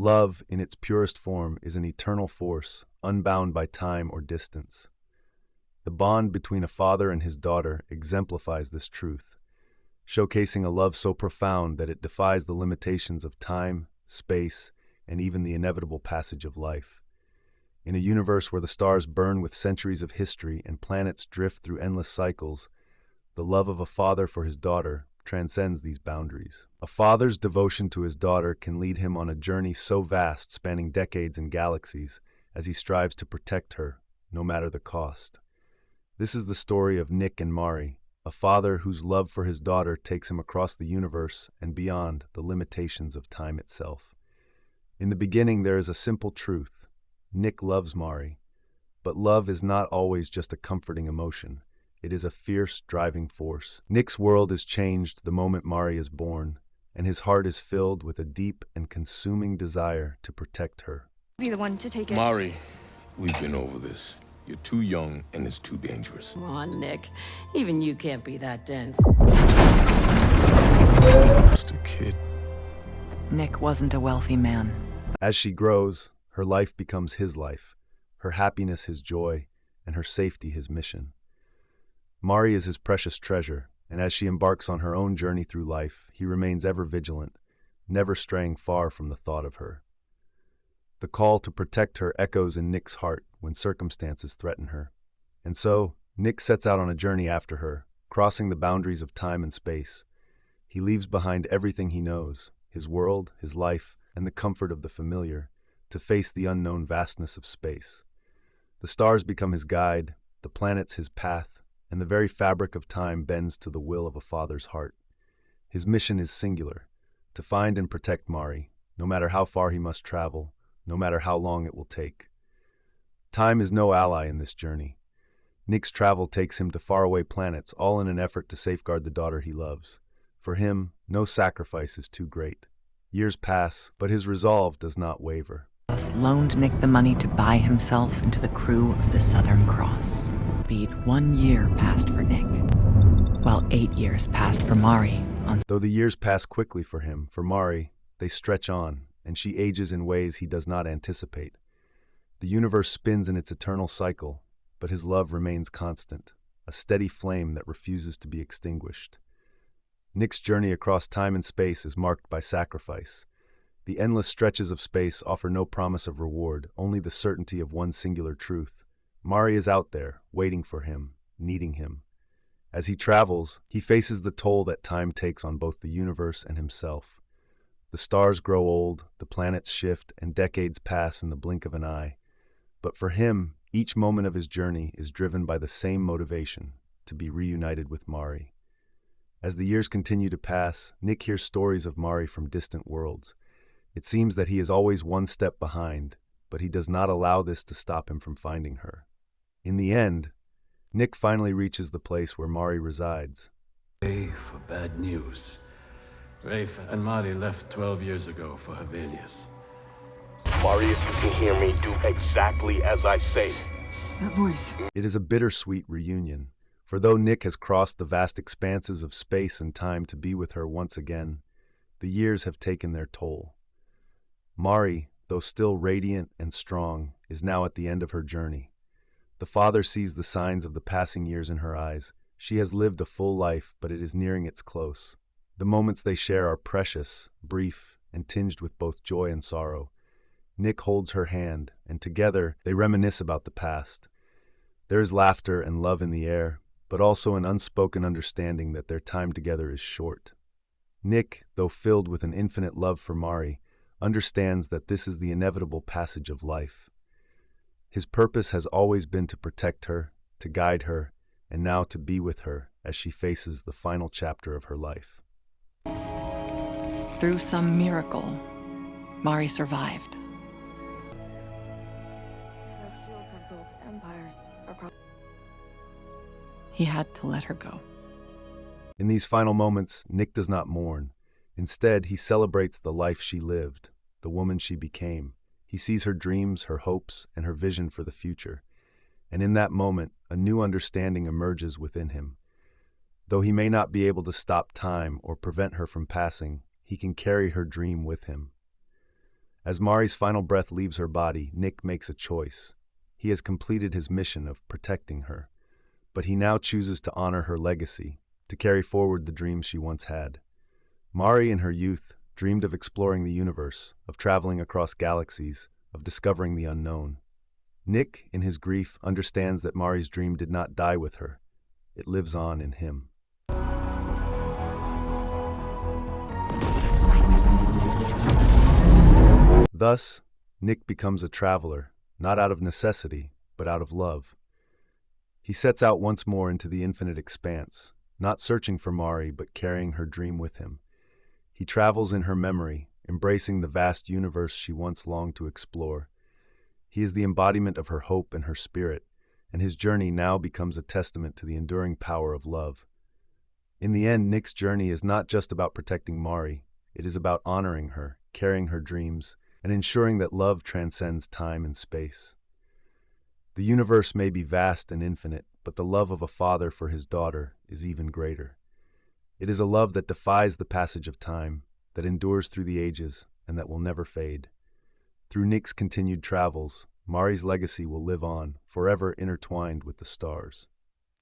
Love, in its purest form, is an eternal force, unbound by time or distance. The bond between a father and his daughter exemplifies this truth, showcasing a love so profound that it defies the limitations of time, space, and even the inevitable passage of life. In a universe where the stars burn with centuries of history and planets drift through endless cycles, the love of a father for his daughter transcends these boundaries. A father's devotion to his daughter can lead him on a journey so vast, spanning decades and galaxies, as he strives to protect her, no matter the cost. This is the story of Nick and Mari, a father whose love for his daughter takes him across the universe and beyond the limitations of time itself. In the beginning, there is a simple truth. Nick loves Mari, but love is not always just a comforting emotion. It is a fierce, driving force. Nick's world is changed the moment Mari is born, and his heart is filled with a deep and consuming desire to protect her. Be the one to take it. Mari, we've been over this. You're too young and it's too dangerous. Come on, Nick. Even you can't be that dense. Just a kid. Nick wasn't a wealthy man. As she grows, her life becomes his life, her happiness his joy, and her safety his mission. Mari is his precious treasure, and as she embarks on her own journey through life, he remains ever vigilant, never straying far from the thought of her. The call to protect her echoes in Nick's heart when circumstances threaten her. And so, Nick sets out on a journey after her, crossing the boundaries of time and space. He leaves behind everything he knows, his world, his life, and the comfort of the familiar, to face the unknown vastness of space. The stars become his guide, the planets his path, and the very fabric of time bends to the will of a father's heart. His mission is singular, to find and protect Mari, no matter how far he must travel, no matter how long it will take. Time is no ally in this journey. Nick's travel takes him to faraway planets, all in an effort to safeguard the daughter he loves. For him, no sacrifice is too great. Years pass, but his resolve does not waver. Thus loaned Nick the money to buy himself into the crew of the Southern Cross. Beat 1 year passed for Nick, while 8 years passed for Mari. Though the years pass quickly for him, for Mari, they stretch on, and she ages in ways he does not anticipate. The universe spins in its eternal cycle, but his love remains constant, a steady flame that refuses to be extinguished. Nick's journey across time and space is marked by sacrifice. The endless stretches of space offer no promise of reward, only the certainty of one singular truth. Mari is out there, waiting for him, needing him. As he travels, he faces the toll that time takes on both the universe and himself. The stars grow old, the planets shift, and decades pass in the blink of an eye. But for him, each moment of his journey is driven by the same motivation, to be reunited with Mari. As the years continue to pass, Nick hears stories of Mari from distant worlds. It seems that he is always one step behind, but he does not allow this to stop him from finding her. In the end, Nick finally reaches the place where Mari resides. For bad news. Rafe and Mari left 12 years ago for Hevelius. Mari, if you can hear me, do exactly as I say. That voice. It is a bittersweet reunion, for though Nick has crossed the vast expanses of space and time to be with her once again, the years have taken their toll. Mari, though still radiant and strong, is now at the end of her journey. The father sees the signs of the passing years in her eyes. She has lived a full life, but it is nearing its close. The moments they share are precious, brief, and tinged with both joy and sorrow. Nick holds her hand, and together they reminisce about the past. There is laughter and love in the air, but also an unspoken understanding that their time together is short. Nick, though filled with an infinite love for Mari, understands that this is the inevitable passage of life. His purpose has always been to protect her, to guide her, and now to be with her as she faces the final chapter of her life. Through some miracle, Mari survived. Celestials have built empires across. He had to let her go. In these final moments, Nick does not mourn. Instead, he celebrates the life she lived, the woman she became. He sees her dreams, her hopes, and her vision for the future. And in that moment, a new understanding emerges within him. Though he may not be able to stop time or prevent her from passing, he can carry her dream with him. As Mari's final breath leaves her body, Nick makes a choice. He has completed his mission of protecting her, but he now chooses to honor her legacy, to carry forward the dreams she once had. Mari, in her youth, dreamed of exploring the universe, of traveling across galaxies, of discovering the unknown. Nick, in his grief, understands that Mari's dream did not die with her. It lives on in him. Thus, Nick becomes a traveler, not out of necessity, but out of love. He sets out once more into the infinite expanse, not searching for Mari, but carrying her dream with him. He travels in her memory, embracing the vast universe she once longed to explore. He is the embodiment of her hope and her spirit, and his journey now becomes a testament to the enduring power of love. In the end, Nick's journey is not just about protecting Mari. It is about honoring her, carrying her dreams, and ensuring that love transcends time and space. The universe may be vast and infinite, but the love of a father for his daughter is even greater. It is a love that defies the passage of time, that endures through the ages, and that will never fade. Through Nick's continued travels, Mari's legacy will live on, forever intertwined with the stars.